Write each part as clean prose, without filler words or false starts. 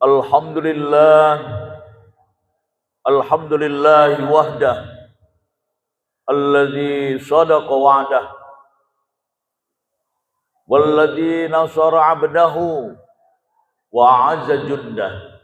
Alhamdulillah, alhamdulillah wahdah, alladzi sadaqa wa'dah, walladzi nasara 'abdahu wa 'azza jundah,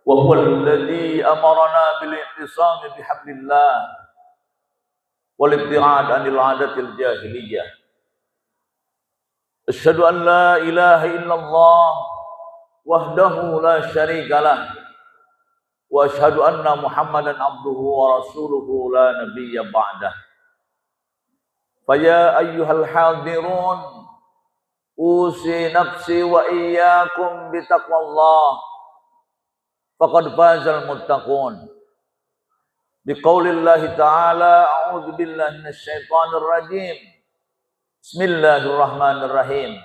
wa huwa alladzi amarna bil ihtisami bihablillah wal ibti'ad 'anil 'adatil jahiliyah. Asyhadu an la ilaha illallah wahdahu la syarikalah wa asyhadu anna Muhammadan abduhu wa rasuluhu la nabiyya ba'dah. Faya ayyuhal hadirun usi nafsi wa iyyakum bitaqwallah faqad fazal muttaqun. Biqaulillahi ta'ala a'udzu billahi minasyaitonir rajim. Bismillahirrahmanirrahim.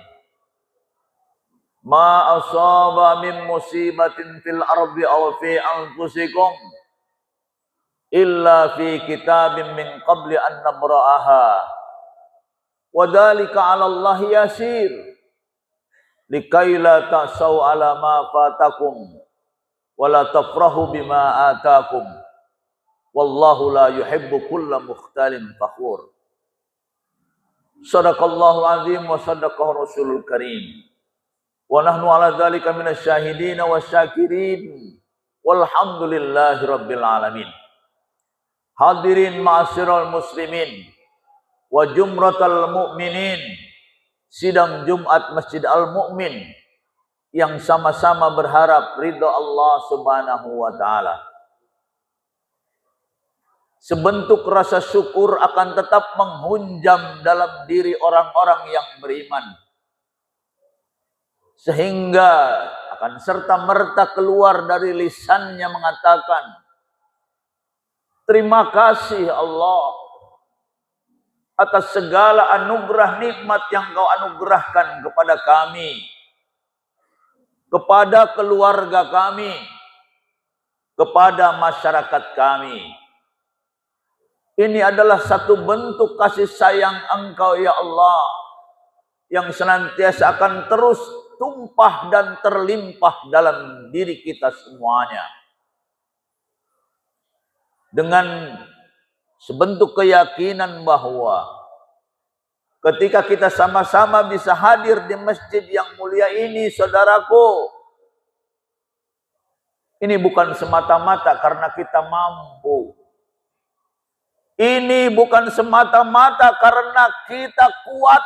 Ma asaba min musibatin fil ardi aw fi anfusikum illa fi kitabin min qabli an nabra'aha wa dzalika 'ala Allah yasir likai la ta'sau 'ala ma fatakum wa la tafrahu bima atakum wallahu la yuhibbu kulla mukhtalin fakhur. Sadaqallahul azim wa sadaqahu rasulul karim. Wa nahnu ala dzalika minasyahidin wasyakirin walhamdulillahi rabbil alamin. Hadirin ma'asyiral muslimin wa jumratal mu'minin, sidang Jumat Masjid Al-Mu'min yang sama-sama berharap ridha Allah Subhanahu wa taala. Sebentuk rasa syukur akan tetap menghunjam dalam diri orang-orang yang beriman, sehingga akan serta-merta keluar dari lisannya mengatakan, terima kasih Allah atas segala anugerah nikmat yang Kau anugerahkan kepada kami, kepada keluarga kami, kepada masyarakat kami. Ini adalah satu bentuk kasih sayang Engkau ya Allah, yang senantiasa akan terus tumpah dan terlimpah dalam diri kita semuanya. Dengan sebentuk keyakinan bahwa ketika kita sama-sama bisa hadir di masjid yang mulia ini, saudaraku, ini bukan semata-mata karena kita mampu. Ini bukan semata-mata karena kita kuat.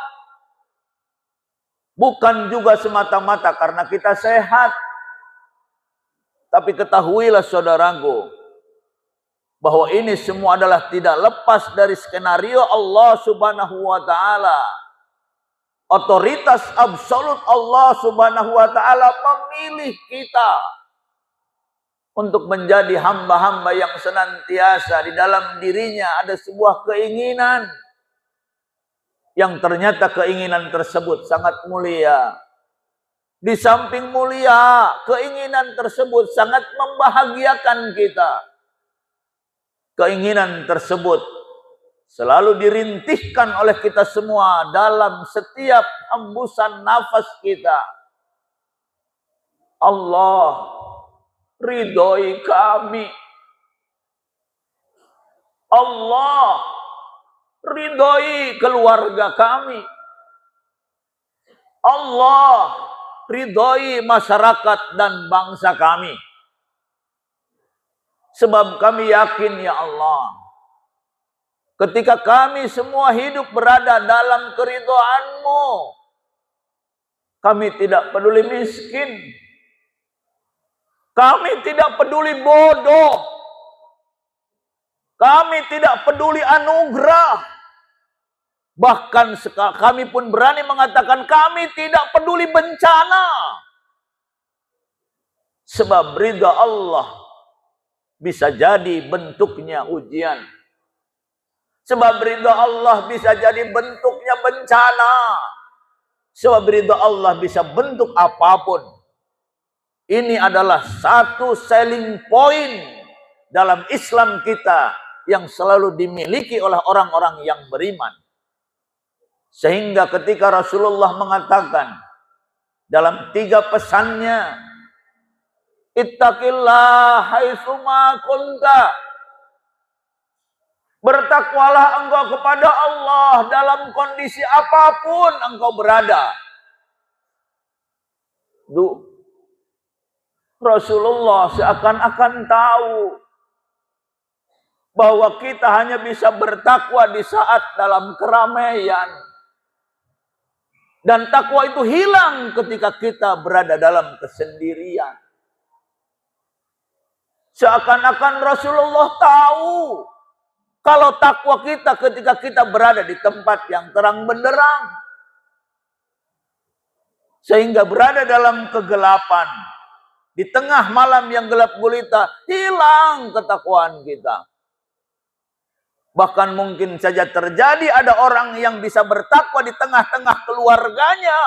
Bukan juga semata-mata karena kita sehat. Tapi ketahuilah saudaraku, bahwa ini semua adalah tidak lepas dari skenario Allah Subhanahu wa taala. Otoritas absolut Allah Subhanahu wa taala memilih kita untuk menjadi hamba-hamba yang senantiasa di dalam dirinya ada sebuah keinginan yang ternyata keinginan tersebut sangat mulia. Di samping mulia, keinginan tersebut sangat membahagiakan kita. Keinginan tersebut selalu dirintihkan oleh kita semua dalam setiap hembusan nafas kita. Allah ridhoi kami. Allah ridhoi keluarga kami. Allah ridhoi masyarakat dan bangsa kami. Sebab kami yakin ya Allah, ketika kami semua hidup berada dalam keridhaan-Mu, kami tidak peduli miskin, kami tidak peduli bodoh, kami tidak peduli anugerah, bahkan kami pun berani mengatakan kami tidak peduli bencana. Sebab ridha Allah bisa jadi bentuknya ujian. Sebab ridha Allah bisa jadi bentuknya bencana. Sebab ridha Allah bisa bentuk apapun. Ini adalah satu selling point dalam Islam kita yang selalu dimiliki oleh orang-orang yang beriman. Sehingga ketika Rasulullah mengatakan, dalam 3 pesannya. Ittaqillah haitsuma kunta. Bertakwalah engkau kepada Allah dalam kondisi apapun engkau berada. Rasulullah seakan-akan tahu bahwa kita hanya bisa bertakwa di saat dalam keramaian. Dan takwa itu hilang ketika kita berada dalam kesendirian. Seakan-akan Rasulullah tahu kalau takwa kita ketika kita berada di tempat yang terang benderang. Sehingga berada dalam kegelapan. Di tengah malam yang gelap gulita, hilang ketakwaan kita. Bahkan mungkin saja terjadi ada orang yang bisa bertakwa di tengah-tengah keluarganya.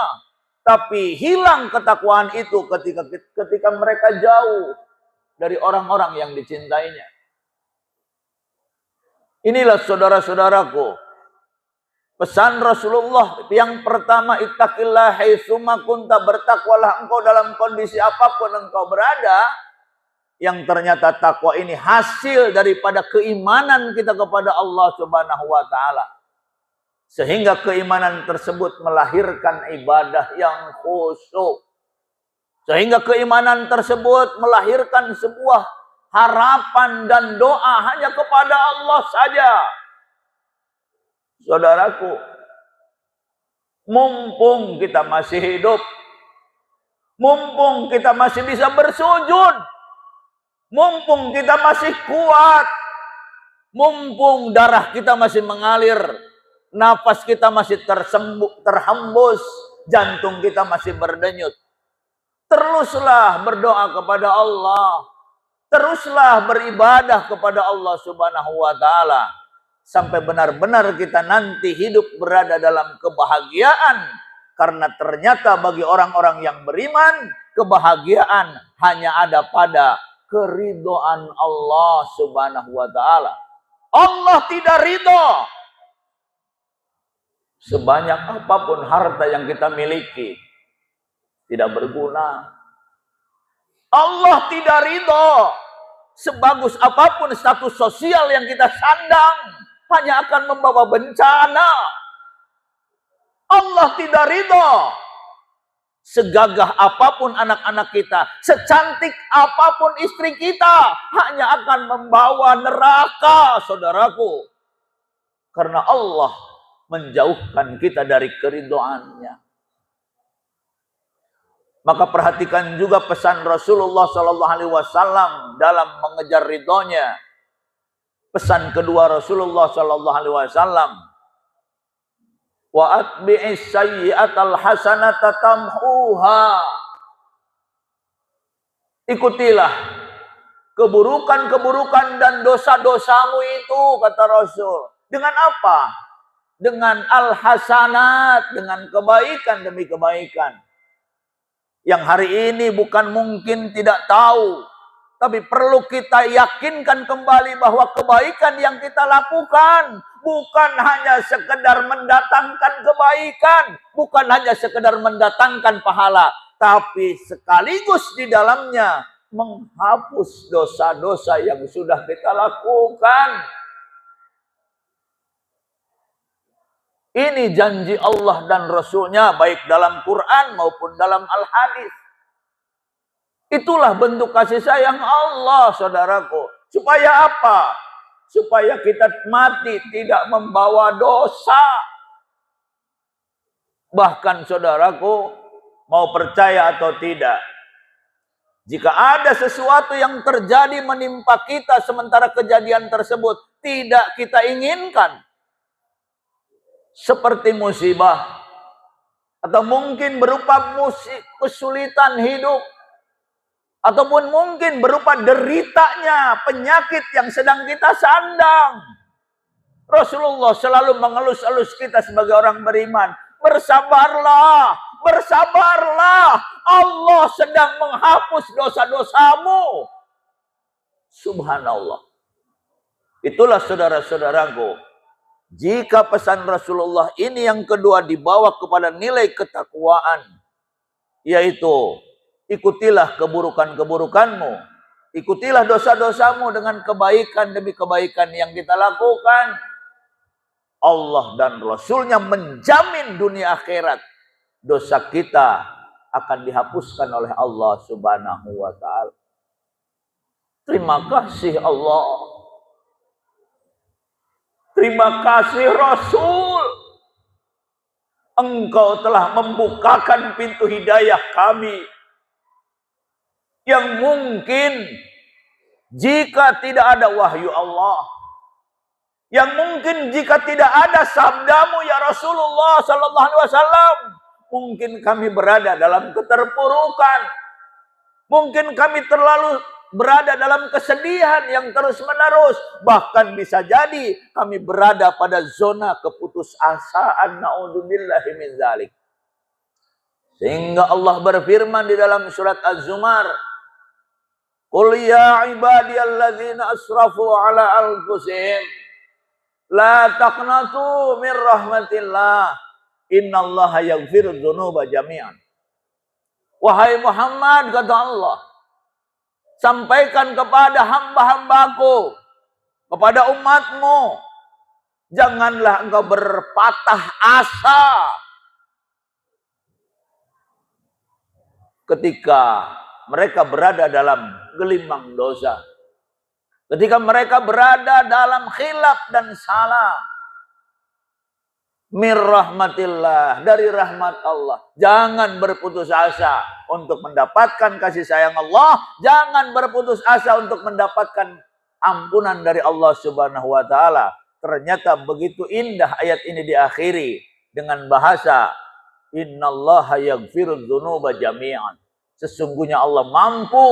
Tapi hilang ketakwaan itu ketika mereka jauh dari orang-orang yang dicintainya. Inilah saudara-saudaraku, pesan Rasulullah yang pertama, ittaqillah haitsuma kunta, bertakwalah engkau dalam kondisi apapun engkau berada. Yang ternyata takwa ini hasil daripada keimanan kita kepada Allah Subhanahu wa taala. Sehingga keimanan tersebut melahirkan ibadah yang khusyuk. Sehingga keimanan tersebut melahirkan sebuah harapan dan doa hanya kepada Allah saja. Saudaraku, mumpung kita masih hidup, mumpung kita masih bisa bersujud, mumpung kita masih kuat, mumpung darah kita masih mengalir, nafas kita masih terhembus, jantung kita masih berdenyut, teruslah berdoa kepada Allah, teruslah beribadah kepada Allah Subhanahu wa taala. Sampai benar-benar kita nanti hidup berada dalam kebahagiaan. Karena ternyata bagi orang-orang yang beriman, kebahagiaan hanya ada pada keridhaan Allah Subhanahu wa ta'ala. Allah tidak ridho sebanyak apapun harta yang kita miliki, tidak berguna. Allah tidak ridho sebagus apapun status sosial yang kita sandang, hanya akan membawa bencana. Allah tidak ridho segagah apapun anak-anak kita, secantik apapun istri kita, hanya akan membawa neraka, saudaraku. Karena Allah menjauhkan kita dari keridhoannya. Maka perhatikan juga pesan Rasulullah SAW dalam mengejar ridhonya. Pesan kedua Rasulullah SAW, wa atbi'is sayyi'atal hasanata tamhuha. Ikutilah keburukan-keburukan dan dosa-dosamu itu, kata Rasul. Dengan apa? Dengan al-hasanat, dengan kebaikan demi kebaikan. Yang hari ini bukan mungkin tidak tahu, tapi perlu kita yakinkan kembali bahwa kebaikan yang kita lakukan bukan hanya sekedar mendatangkan kebaikan, bukan hanya sekedar mendatangkan pahala, tapi sekaligus di dalamnya menghapus dosa-dosa yang sudah kita lakukan. Ini janji Allah dan Rasulnya, baik dalam Quran maupun dalam Al-Hadis. Itulah bentuk kasih sayang Allah, saudaraku. Supaya apa? Supaya kita mati tidak membawa dosa. Bahkan saudaraku, mau percaya atau tidak, jika ada sesuatu yang terjadi menimpa kita sementara kejadian tersebut tidak kita inginkan, seperti musibah, atau mungkin berupa kesulitan hidup, ataupun mungkin berupa deritanya penyakit yang sedang kita sandang, Rasulullah selalu mengelus-elus kita sebagai orang beriman. Bersabarlah, bersabarlah. Allah sedang menghapus dosa-dosamu. Subhanallah. Itulah saudara-saudaraku. Jika pesan Rasulullah ini yang kedua dibawa kepada nilai ketakwaan, yaitu ikutilah keburukan-keburukanmu, ikutilah dosa-dosamu dengan kebaikan demi kebaikan yang kita lakukan. Allah dan Rasulnya menjamin dunia akhirat dosa kita akan dihapuskan oleh Allah Subhanahu wa ta'ala. Terima kasih Allah. Terima kasih Rasul. Engkau telah membukakan pintu hidayah kami yang mungkin jika tidak ada wahyu Allah, yang mungkin jika tidak ada sabdamu ya Rasulullah sallallahu alaihi wasallam, mungkin kami berada dalam keterpurukan. Mungkin kami terlalu berada dalam kesedihan yang terus-menerus. Bahkan bisa jadi kami berada pada zona keputusasaan. Na'udzubillahi min dzalik. Sehingga Allah berfirman di dalam surat Az-Zumar, "Qul ya ibadiyalladzina asrafu ala anfusihim la taqnatu min rahmatillah innallaha yaghfirudz dzunuba jami'an." Wahai Muhammad, kata Allah, sampaikan kepada hamba-hambaku, kepada umatmu, janganlah engkau berpatah asa ketika mereka berada dalam gelimang dosa, ketika mereka berada dalam khilaf dan salah. Mir rahmatillah, dari rahmat Allah. Jangan berputus asa untuk mendapatkan kasih sayang Allah. Jangan berputus asa untuk mendapatkan ampunan dari Allah Subhanahu wa ta'ala. Ternyata begitu indah ayat ini diakhiri dengan bahasa innallaha yaghfirudz dzunuba jami'an. Sesungguhnya Allah mampu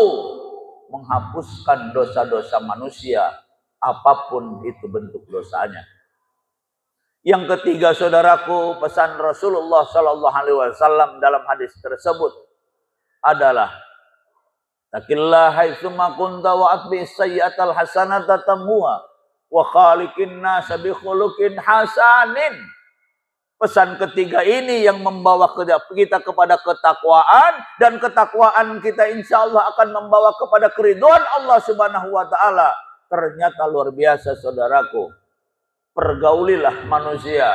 menghapuskan dosa-dosa manusia, apapun itu bentuk dosanya. Yang ketiga, saudaraku, pesan Rasulullah sallallahu alaihi wasallam dalam hadis tersebut adalah taqillaha haitsuma kunta wa atbi'is sayyi'atal hasanata tamhuha wa khaliqin nasa bi khuluqin hasanin. Pesan ketiga ini yang membawa kita kepada ketakwaan, dan ketakwaan kita insya Allah akan membawa kepada keridhaan Allah Subhanahu wa ta'ala. Ternyata luar biasa, saudaraku. Pergaulilah manusia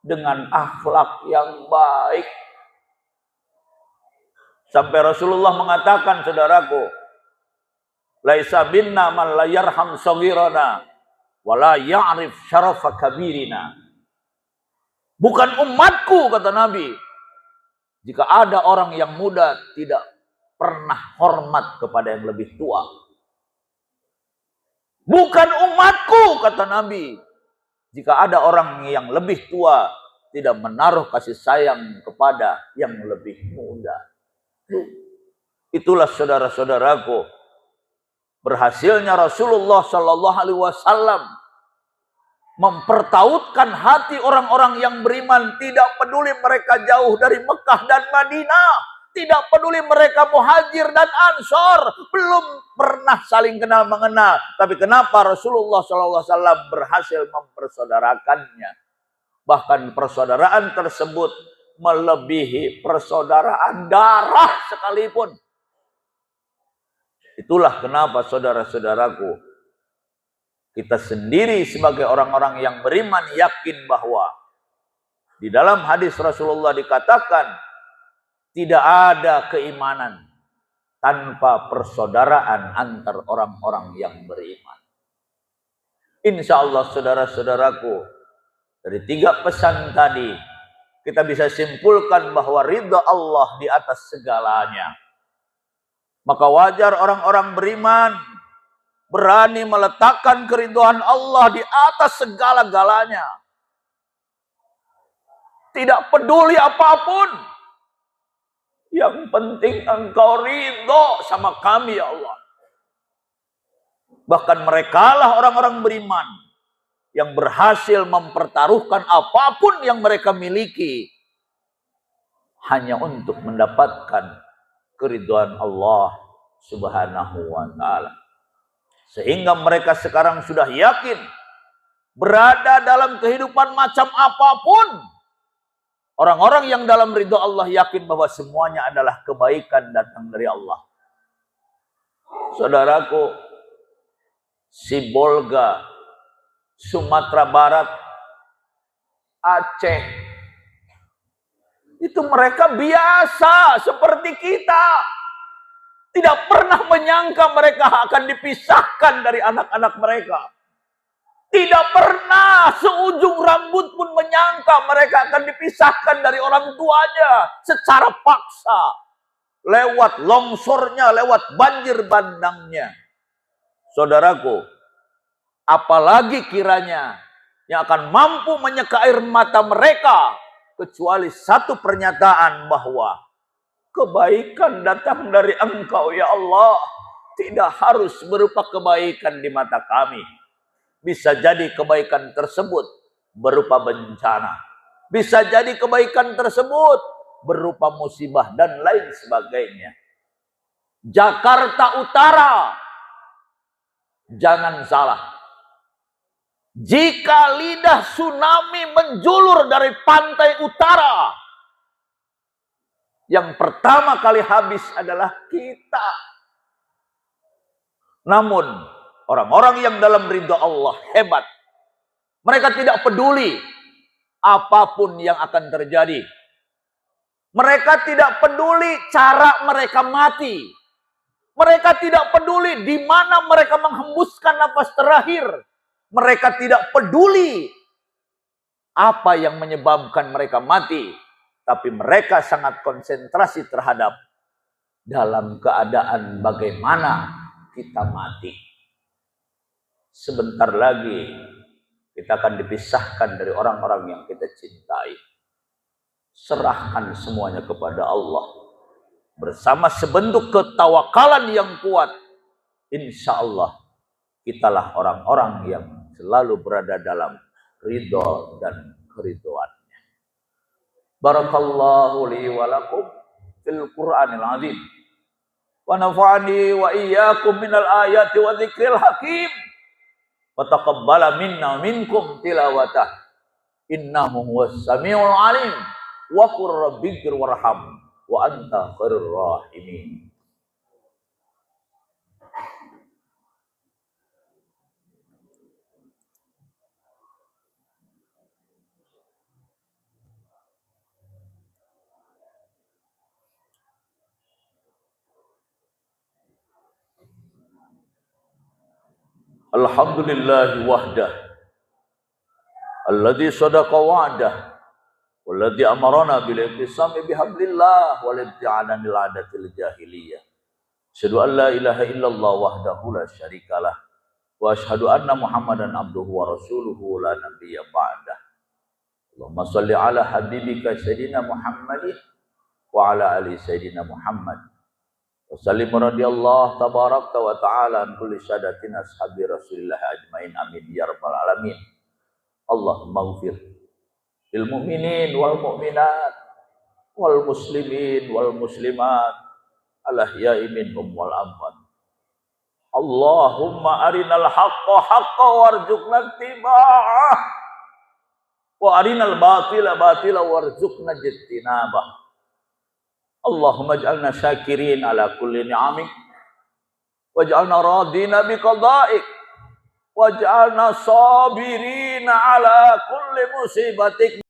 dengan akhlak yang baik. Sampai Rasulullah mengatakan, saudaraku, laisa minna man la yarham saghirana wa la ya'rif syarafa kabirina. Bukan umatku, kata Nabi, jika ada orang yang muda tidak pernah hormat kepada yang lebih tua. Bukan umatku, kata Nabi, jika ada orang yang lebih tua tidak menaruh kasih sayang kepada yang lebih muda. Itulah saudara-saudaraku, berhasilnya Rasulullah Shallallahu Alaihi Wasallam mempertautkan hati orang-orang yang beriman. Tidak peduli mereka jauh dari Mekah dan Madinah, tidak peduli mereka muhajir dan ansor, belum pernah saling kenal mengenal. Tapi kenapa Rasulullah SAW berhasil mempersaudarakannya? Bahkan persaudaraan tersebut melebihi persaudaraan darah sekalipun. Itulah kenapa saudara-saudaraku, kita sendiri sebagai orang-orang yang beriman yakin bahwa di dalam hadis Rasulullah dikatakan, tidak ada keimanan tanpa persaudaraan antar orang-orang yang beriman. Insya Allah, saudara-saudaraku, dari tiga pesan tadi kita bisa simpulkan bahwa ridha Allah di atas segalanya. Maka wajar orang-orang beriman berani meletakkan keridhaan Allah di atas segala-galanya. Tidak peduli apapun. Yang penting engkau ridho sama kami, ya Allah. Bahkan merekalah orang-orang beriman yang berhasil mempertaruhkan apapun yang mereka miliki hanya untuk mendapatkan keridhaan Allah Subhanahu wa ta'ala. Sehingga mereka sekarang sudah yakin berada dalam kehidupan macam apapun, Orang-orang yang dalam ridho Allah yakin bahwa semuanya adalah kebaikan datang dari Allah. Saudaraku, Sibolga, Sumatera Barat, Aceh, itu mereka biasa seperti kita. Tidak pernah menyangka mereka akan dipisahkan dari anak-anak mereka. Tidak pernah seujung rambut pun menyangka mereka akan dipisahkan dari orang tuanya secara paksa. Lewat longsornya, lewat banjir bandangnya. Saudaraku, apalagi kiranya yang akan mampu menyeka air mata mereka kecuali satu pernyataan bahwa kebaikan datang dari Engkau ya Allah. Tidak harus berupa kebaikan di mata kami. Bisa jadi kebaikan tersebut berupa bencana. Bisa jadi kebaikan tersebut berupa musibah dan lain sebagainya. Jakarta Utara, jangan salah. Jika lidah tsunami menjulur dari pantai utara, yang pertama kali habis adalah kita. Namun, orang-orang yang dalam ridha Allah hebat. Mereka tidak peduli apapun yang akan terjadi. Mereka tidak peduli cara mereka mati. Mereka tidak peduli di mana mereka menghembuskan nafas terakhir. Mereka tidak peduli apa yang menyebabkan mereka mati. Tapi mereka sangat konsentrasi terhadap dalam keadaan bagaimana kita mati. Sebentar lagi kita akan dipisahkan dari orang-orang yang kita cintai. Serahkan semuanya kepada Allah. Bersama sebentuk ketawakalan yang kuat. Insya Allah kitalah orang-orang yang selalu berada dalam ridho dan keridhoannya. Barakallahu li wa lakum fil Qur'anil azim. Wa nafa'ani wa iyyakum minal ayati wa dzikril hakim. Wa taqabbala minna minkum tilawatah. Innahu huwas samiul alim. Wa qur rabbighfir warham wa anta khairur rahimin. Alhamdulillahi wahdah alladzi sadaqa wa'dah walladzi amarana bil ittisami bihablillah wal ibti'adan lil 'adatil jahiliyah. Asyhadu an la ilaha illallah wahdahu la syarikalah wa asyhadu anna Muhammadan abduhu wa rasuluhu la nabiyya ba'dah. Allahumma shalli ala habibika sayyidina Muhammadin wa ala ali sayyidina Muhammad. Wassalim radhiyallahu tabarakta wa ta'ala an kulli syadatin ashabi Rasulillah ajmain amin ya rabbal alamin. Allahumma ighfir lil mu'minin wal mu'minat wal muslimin wal muslimat al ahya'i minhum wal amwat. Allahumma arinal haqqa haqqa warzuqna ittiba'ah wa arinal batila batila warzuqna ijtinabah. Allahumma ij'alna syakirin ala kulli ni'amik waj'alna radina biqada'ik waj'alna sabirin ala kulli musibatik.